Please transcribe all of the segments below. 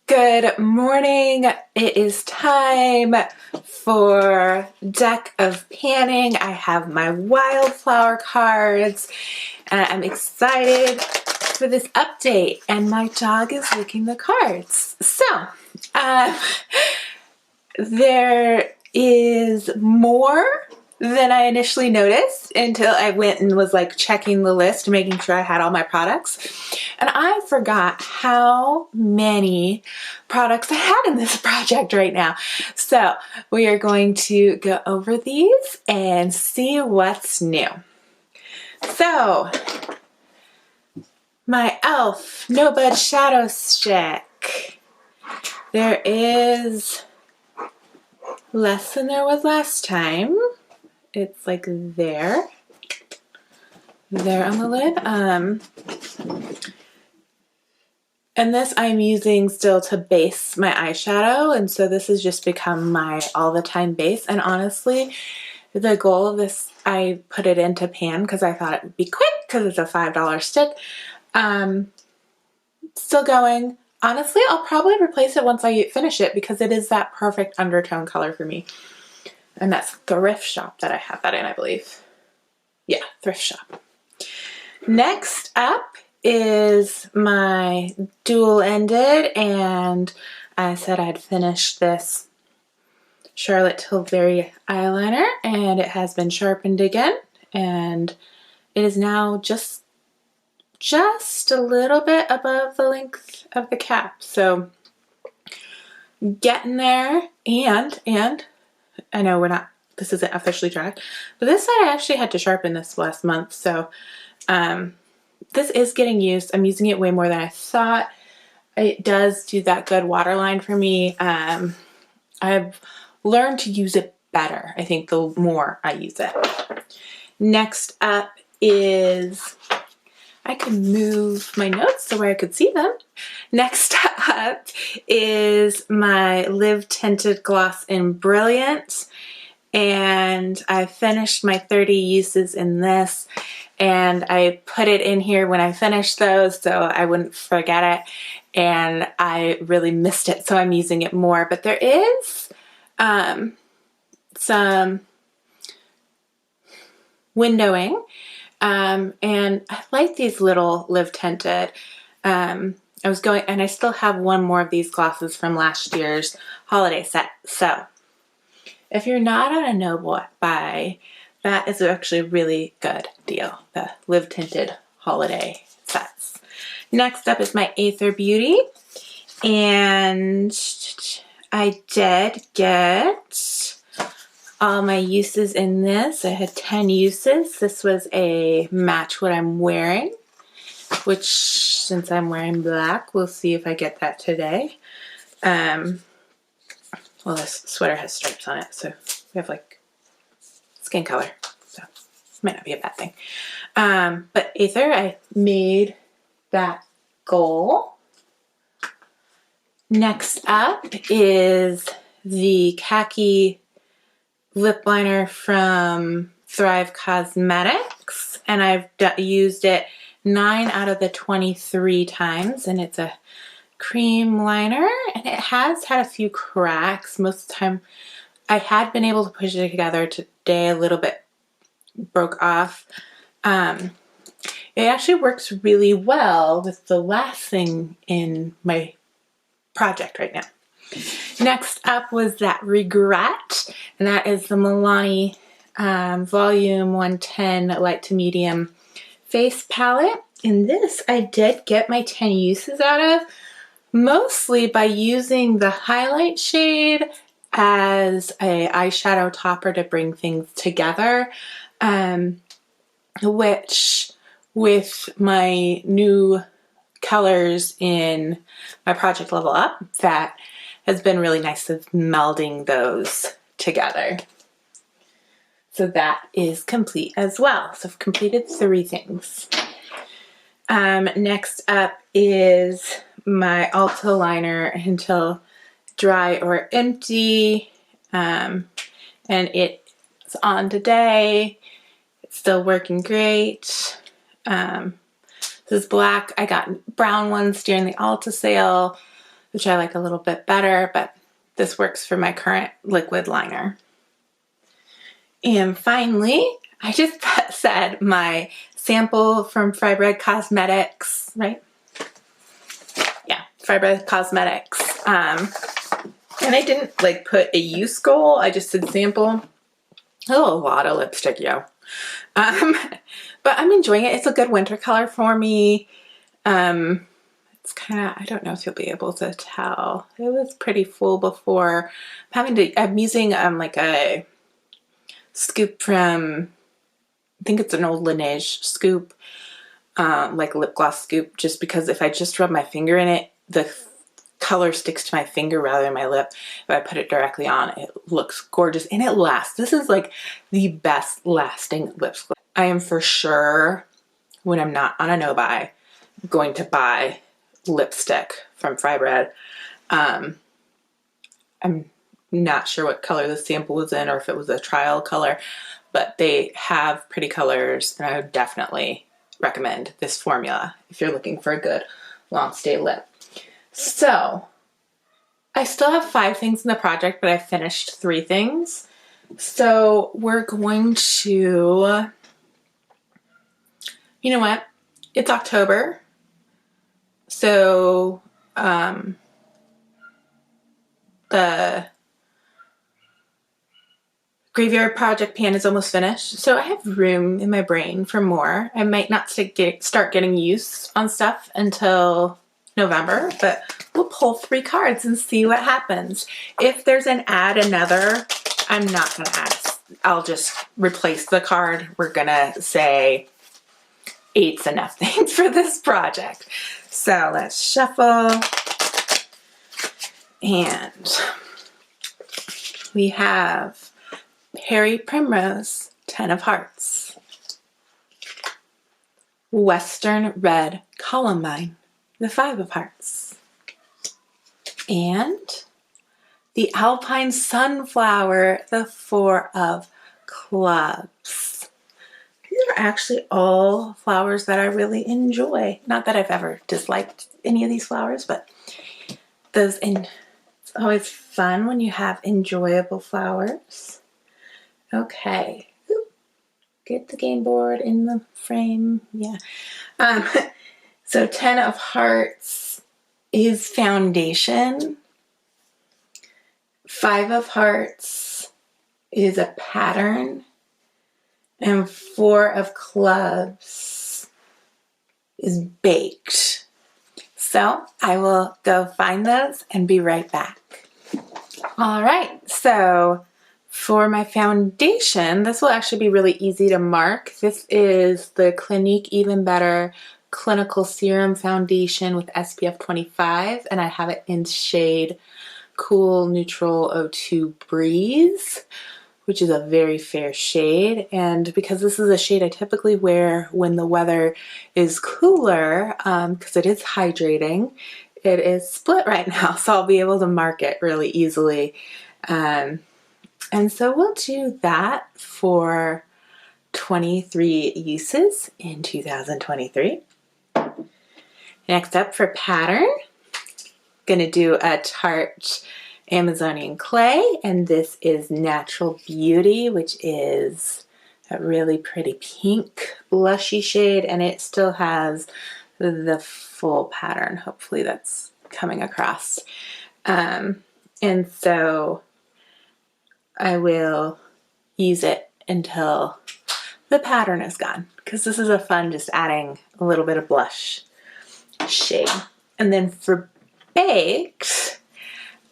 Good morning. It is time for deck of panning. I have my wildflower cards and I'm excited for this update, and my dog is licking the cards. So there is more than I initially noticed until I went and was like checking the list, making sure I had all my products. And I forgot how many products I had in this project right now. So we are going to go over these and see what's new. So my e.l.f. No Bud Shadow Stick. There is less than there was last time. It's like there on the lid. And this I'm using still to base my eyeshadow, and so this has just become my all the time base. And honestly, the goal of this, I put it into pan because I thought it would be quick because it's a $5 stick. Still going. Honestly, I'll probably replace it once I finish it because it is that perfect undertone color for me. And that's Thrift Shop that I have that in, I believe. Yeah, Thrift Shop. Next up is my dual-ended, and I said I'd finish this Charlotte Tilbury eyeliner, and it has been sharpened again, and it is now just a little bit above the length of the cap. So getting there, and I know this isn't officially tracked, but this side I actually had to sharpen this last month, so this is getting used. I'm using it way more than I thought. It does do that good waterline for me. I've learned to use it better, I think, the more I use it. Next up is, I can move my notes so where I could see them. Next up is my Live Tinted Gloss in Brilliant. And I finished my 30 uses in this, and I put it in here when I finished those so I wouldn't forget it, and I really missed it, so I'm using it more. But there is some windowing, and I like these little Live Tinted. I still have one more of these glosses from last year's holiday set, so if you're not on a no buy, that is actually a really good deal, the Live Tinted holiday sets. Next up is my Aether Beauty, and I did get all my uses in this. I had 10 uses. This was a match what I'm wearing, which, since I'm wearing black, we'll see if I get that today. Well, this sweater has stripes on it, so we have like skin color, so might not be a bad thing. But Aether, I made that goal. Next up is the khaki lip liner from Thrive Cosmetics, and I've used it 9 out of the 23 times, and it's a cream liner, and it has had a few cracks. Most of the time I had been able to push it together. Today a little bit broke off. It actually works really well with the last thing in my project right now. Next up was that Regret, and that is the Milani Volume 110 Light to Medium Face Palette. In this I did get my 10 uses out of, mostly by using the highlight shade as a eyeshadow topper to bring things together, which with my new colors in my Project Level Up, that has been really nice of melding those together. So that is complete as well. So I've completed 3 things. Next up is my Ulta liner Until Dry or Empty, and it's on today. It's still working great. This is black. I got brown ones during the Ulta sale, which I like a little bit better, but this works for my current liquid liner. And finally, I just said my sample from Fried Red Cosmetics, right? Yeah, Fried Red Cosmetics. And I didn't like put a use goal, I just said sample. Oh, a lot of lipstick, yo. But I'm enjoying it. It's a good winter color for me. It's kind of, I don't know if you'll be able to tell. It was pretty full before. I'm using like a scoop from, I think it's an old Laneige scoop, like a lip gloss scoop, just because if I just rub my finger in it, the color sticks to my finger rather than my lip. If I put it directly on, it looks gorgeous and it lasts. This is like the best lasting lip gloss. I am for sure, when I'm not on a no-buy, going to buy lipstick from Fried Red. I'm not sure what color the sample was in or if it was a trial color, but they have pretty colors and I would definitely recommend this formula if you're looking for a good long stay lip. So I still have 5 things in the project, but I finished 3 things. So we're going to, you know what? It's October. So the Graveyard Project pan is almost finished. So I have room in my brain for more. I might not start getting use on stuff until November, but we'll pull 3 cards and see what happens. If there's an add another, I'm not going to add. I'll just replace the card. We're going to say 8's enough things for this project. So let's shuffle. And we have Harry Primrose, 10 of Hearts. Western Red Columbine, the 5 of Hearts. And the Alpine Sunflower, the 4 of Clubs. These are actually all flowers that I really enjoy. Not that I've ever disliked any of these flowers, but it's always fun when you have enjoyable flowers. Okay. Get the game board in the frame. Yeah. So 10 of Hearts is foundation. 5 of Hearts is a pattern. And 4 of Clubs is baked. So I will go find those and be right back. All right, so for my foundation, this will actually be really easy to mark. This is the Clinique Even Better Clinical Serum Foundation with SPF 25, and I have it in shade Cool Neutral 02 Breeze, which is a very fair shade. And because this is a shade I typically wear when the weather is cooler, because it is hydrating, it is split right now, so I'll be able to mark it really easily. And so we'll do that for 23 uses in 2023. Next up for pattern, gonna do a Tarte Amazonian clay, and this is Natural Beauty, which is a really pretty pink blushy shade, and it still has the full pattern. Hopefully that's coming across. And so I will use it until the pattern is gone, because this is a fun just adding a little bit of blush shade. And then for baked,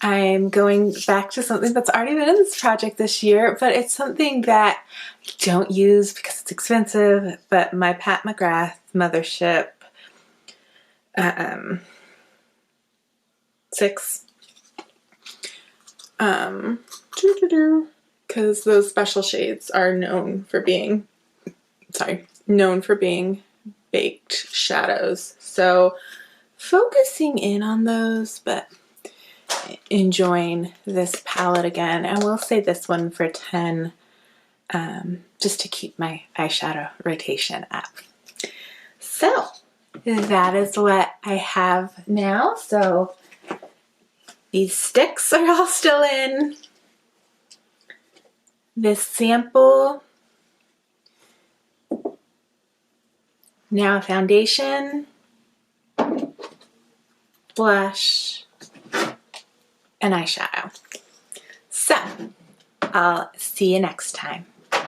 I'm going back to something that's already been in this project this year, but it's something that I don't use because it's expensive, but my Pat McGrath Mothership 6. Because those special shades are known for being baked shadows. So focusing in on those, but enjoying this palette again. I will say this one for 10, just to keep my eyeshadow rotation up. So that is what I have now. So These sticks are all still in. This sample. Now foundation, blush, and eyeshadow. So, I'll see you next time.